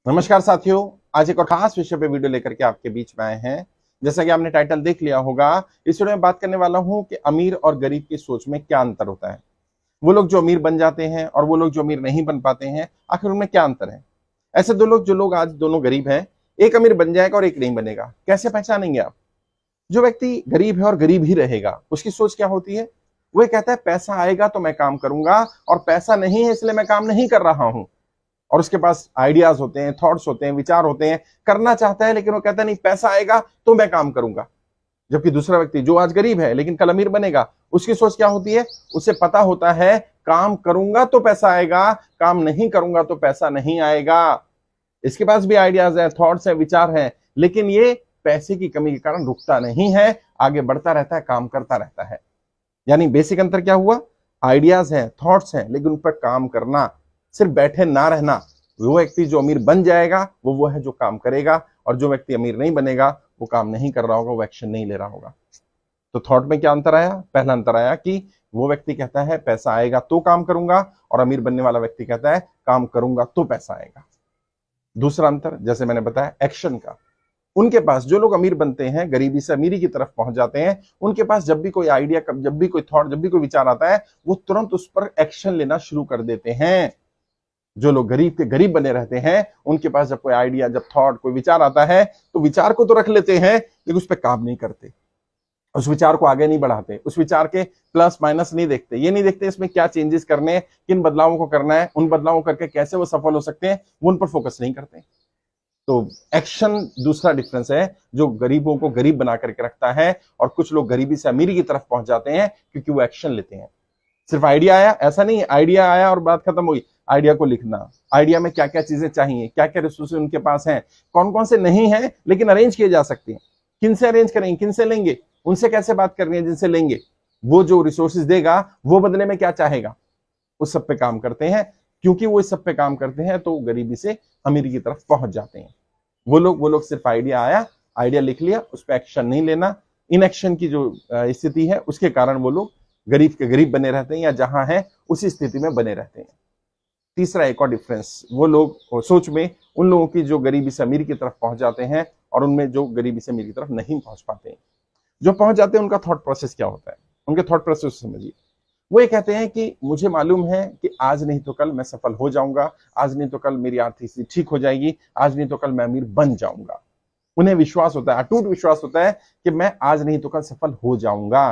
नमस्कार साथियों, आज एक और खास विषय पे वीडियो लेकर के आपके बीच में आए हैं। जैसा कि आपने टाइटल देख लिया होगा, इस वीडियो में बात करने वाला हूं कि अमीर और गरीब की सोच में क्या अंतर होता है। वो लोग जो अमीर बन जाते हैं और वो लोग जो अमीर नहीं बन पाते हैं, आखिर उनमें क्या अंतर है। ऐसे दो लोग, जो लोग आज दोनों गरीब हैं, एक अमीर बन जाएगा और एक नहीं बनेगा, कैसे पहचानेंगे आप। जो व्यक्ति गरीब है और गरीब ही रहेगा, उसकी सोच क्या होती है। वो ये कहता है पैसा आएगा तो मैं काम करूंगा, और पैसा नहीं है इसलिए मैं काम नहीं कर रहा हूं। और उसके पास आइडियाज होते हैं, थॉट्स होते हैं, विचार होते हैं, करना चाहता है, लेकिन वो कहता है नहीं, पैसा आएगा तो मैं काम करूंगा। जबकि दूसरा व्यक्ति जो आज गरीब है लेकिन कल अमीर बनेगा, उसकी सोच क्या होती है। उसे पता होता है काम करूंगा तो पैसा आएगा, काम नहीं करूंगा तो पैसा नहीं आएगा। इसके पास भी आइडियाज है, थॉट्स है, विचार है, लेकिन ये पैसे की कमी के कारण रुकता नहीं है, आगे बढ़ता रहता है, काम करता रहता है। यानी बेसिक अंतर क्या हुआ। आइडियाज हैं, थॉट्स हैं, लेकिन उन पर काम करना, सिर्फ बैठे ना रहना। वो व्यक्ति जो अमीर बन जाएगा वो है जो काम करेगा, और जो व्यक्ति अमीर नहीं बनेगा वो काम नहीं कर रहा होगा, वो एक्शन नहीं ले रहा होगा। तो थॉट में क्या अंतर आया। पहला अंतर आया कि वो व्यक्ति कहता है पैसा आएगा तो काम करूंगा, और अमीर बनने वाला व्यक्ति कहता है काम करूंगा तो पैसा आएगा। दूसरा अंतर, जैसे मैंने बताया, एक्शन का। उनके पास, जो लोग अमीर बनते हैं, गरीबी से अमीरी की तरफ पहुंच जाते हैं, उनके पास जब भी कोई आइडिया, जब भी कोई थॉट, जब भी कोई विचार आता है, वो तुरंत उस पर एक्शन लेना शुरू कर देते हैं। जो लोग गरीब के गरीब बने रहते हैं, उनके पास जब कोई आइडिया, जब थॉट, कोई विचार आता है, तो विचार को तो रख लेते हैं, लेकिन उस पर काम नहीं करते, उस विचार को आगे नहीं बढ़ाते, उस विचार के प्लस माइनस नहीं देखते, ये नहीं देखते इसमें क्या चेंजेस करने हैं, किन बदलावों को करना है, उन बदलावों करके कैसे वो सफल हो सकते हैं, वो उन पर फोकस नहीं करते। तो एक्शन दूसरा डिफरेंस है, जो गरीबों को गरीब बना करके रखता है, और कुछ लोग गरीबी से अमीरी की तरफ पहुंच जाते हैं क्योंकि वो एक्शन लेते हैं। सिर्फ आइडिया आया, ऐसा नहीं है आइडिया आया और बात खत्म हुई। आइडिया को लिखना, आइडिया में क्या क्या चीजें चाहिए, क्या क्या रिसोर्सेज उनके पास हैं, कौन कौन से नहीं है लेकिन अरेंज किए जा सकते हैं, किन से अरेंज करेंगे, किन से लेंगे, उनसे कैसे बात करनी है जिनसे लेंगे, वो जो रिसोर्सेज देगा वो बदले में क्या चाहेगा, उस सब पे काम करते हैं। क्योंकि वो इस सब पे काम करते हैं तो गरीबी से अमीरी की तरफ पहुंच जाते हैं। वो लोग सिर्फ आइडिया आया, आइडिया लिख लिया, उस पर एक्शन नहीं लेना, इनएक्शन की जो स्थिति है उसके कारण वो लोग गरीब के गरीब बने रहते हैं, या जहां है उसी स्थिति में बने रहते हैं। तीसरा एक और डिफरेंस, वो लोग सोच में, उन लोगों की जो गरीबी से अमीरी की तरफ पहुंच जाते हैं, और उनमें जो गरीबी से अमीरी की तरफ नहीं पहुंच पाते हैं। जो पहुंच जाते हैं उनका थॉट प्रोसेस क्या होता है, उनके थॉट प्रोसेस समझिए। वो ये कहते हैं कि मुझे मालूम है कि आज नहीं तो कल मैं सफल हो जाऊंगा, आज नहीं तो कल मेरी आर्थिक स्थिति ठीक हो जाएगी, आज नहीं तो कल मैं अमीर बन जाऊंगा। उन्हें विश्वास होता है, अटूट विश्वास होता है कि मैं आज नहीं तो कल सफल हो जाऊंगा।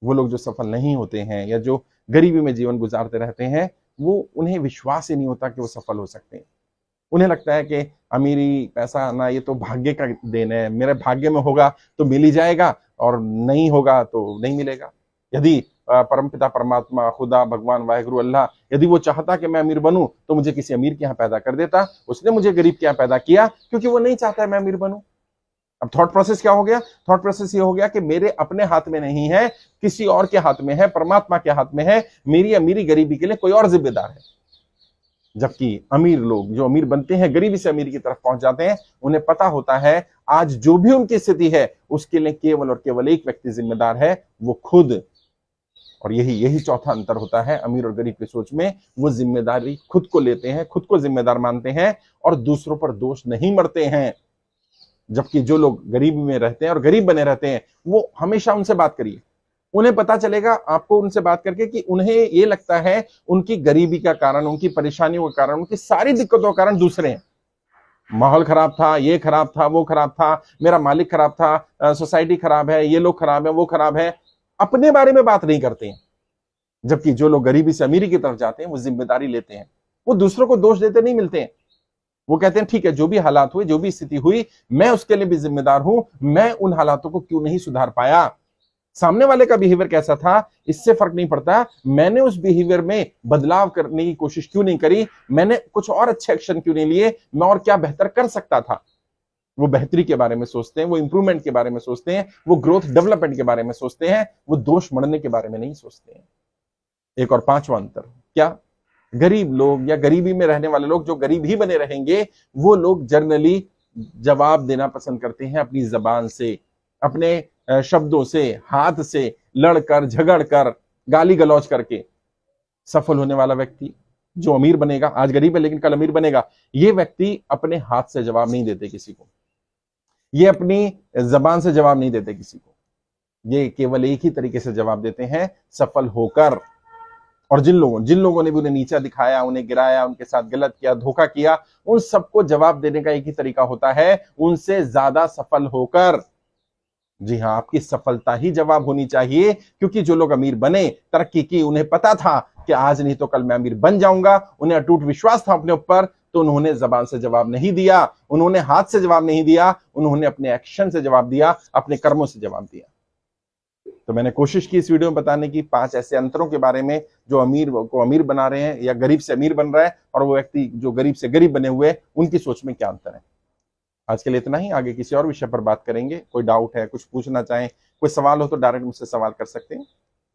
वो लोग जो सफल नहीं होते हैं, या जो गरीबी में जीवन गुजारते रहते हैं, वो उन्हें विश्वास ही नहीं होता कि वो सफल हो सकते हैं। उन्हें लगता है कि अमीरी, पैसा आना ये तो भाग्य का देन है, मेरे भाग्य में होगा तो मिल ही जाएगा, और नहीं होगा तो नहीं मिलेगा। यदि परमपिता परमात्मा, खुदा, भगवान, वाहिगुरु, अल्लाह, यदि वो चाहता कि मैं अमीर बनूं तो मुझे किसी अमीर के यहाँ पैदा कर देता। उसने मुझे गरीब के यहाँ पैदा किया क्योंकि वो नहीं चाहता है मैं अमीर बनूं। अब थॉट प्रोसेस क्या हो गया। थॉट प्रोसेस ये हो गया कि मेरे अपने हाथ में नहीं है, किसी और के हाथ में है, परमात्मा के हाथ में है। मेरी अमीरी गरीबी के लिए कोई और जिम्मेदार है। जबकि अमीर लोग जो अमीर बनते हैं, गरीबी से अमीरी की तरफ पहुंच जाते हैं, उन्हें पता होता है आज जो भी उनकी स्थिति है उसके लिए केवल और केवल एक व्यक्ति जिम्मेदार है, वो खुद। और यही चौथा अंतर होता है अमीर और गरीब की सोच में। वो जिम्मेदारी खुद को लेते हैं, खुद को जिम्मेदार मानते हैं, और दूसरों पर दोष नहीं मरते हैं। जबकि जो लोग गरीबी में रहते हैं और गरीब बने रहते हैं, वो हमेशा उनसे बात करिए, उन्हें पता चलेगा आपको उनसे बात करके कि उन्हें ये लगता है उनकी गरीबी का कारण, उनकी परेशानियों का कारण, उनकी सारी दिक्कतों का कारण दूसरे हैं। माहौल खराब था, ये खराब था, वो खराब था, मेरा मालिक खराब था, सोसाइटी खराब है, ये लोग खराब है, वो खराब है। अपने बारे में बात नहीं करते हैं। जबकि जो लोग गरीबी से अमीरी की तरफ जाते हैं वो जिम्मेदारी लेते हैं, वो दूसरों को दोष देते नहीं मिलते हैं। वो कहते हैं ठीक है, जो भी हालात हुए, जो भी स्थिति हुई, मैं उसके लिए भी जिम्मेदार हूं, मैं उन हालातों को क्यों नहीं सुधार पाया। सामने वाले का बिहेवियर कैसा था इससे फर्क नहीं पड़ता, मैंने उस बिहेवियर में बदलाव करने की कोशिश क्यों नहीं करी, मैंने कुछ और अच्छे एक्शन क्यों नहीं लिए, मैं और क्या बेहतर कर सकता था। वो बेहतरी के बारे में सोचते हैं, वो इंप्रूवमेंट के बारे में सोचते हैं, वो ग्रोथ डेवलपमेंट के बारे में सोचते हैं, वो दोष मढ़ने के बारे में नहीं सोचते हैं। एक और पांचवा अंतर क्या। गरीब लोग या गरीबी में रहने वाले लोग जो गरीब ही बने रहेंगे, वो लोग जनरली जवाब देना पसंद करते हैं अपनी जबान से, अपने शब्दों से, हाथ से, लड़कर, झगड़ कर, गाली गलौज करके। सफल होने वाला व्यक्ति जो अमीर बनेगा, आज गरीब है लेकिन कल अमीर बनेगा, ये व्यक्ति अपने हाथ से जवाब नहीं देते किसी को, ये अपनी जबान से जवाब नहीं देते किसी को, ये केवल एक ही तरीके से जवाब देते हैं, सफल होकर। और जिन लोगों ने भी उन्हें नीचा दिखाया, उन्हें गिराया, उनके साथ गलत किया, धोखा किया, उन सबको जवाब देने का एक ही तरीका होता है, उनसे ज्यादा सफल होकर। जी हाँ, आपकी सफलता ही जवाब होनी चाहिए, क्योंकि जो लोग अमीर बने, तरक्की की, उन्हें पता था कि आज नहीं तो कल मैं अमीर बन जाऊंगा, उन्हें अटूट विश्वास था अपने ऊपर, तो उन्होंने जबान से जवाब नहीं दिया, उन्होंने हाथ से जवाब नहीं दिया, उन्होंने अपने एक्शन से जवाब दिया, अपने कर्मों से जवाब दिया। तो मैंने कोशिश की इस वीडियो में बताने की 5 ऐसे अंतरों के बारे में जो अमीर को अमीर बना रहे हैं या गरीब से अमीर बन रहा है, और वो व्यक्ति जो गरीब से गरीब बने हुए, उनकी सोच में क्या अंतर है। आज के लिए इतना ही, आगे किसी और विषय पर बात करेंगे। कोई डाउट है, कुछ पूछना चाहें, कोई सवाल हो तो डायरेक्ट मुझसे सवाल कर सकते हैं।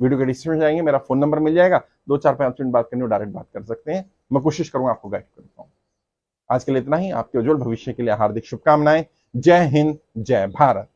वीडियो के डिस्क्रिप्शन में जाएंगे, मेरा फोन नंबर मिल जाएगा, 2-4-5 मिनट बात करनी हो डायरेक्ट बात कर सकते हैं, मैं कोशिश करूंगा आपको गाइड कर पाऊं। आज के लिए इतना ही, आपके उज्जवल भविष्य के लिए हार्दिक शुभकामनाएं। जय हिंद, जय भारत।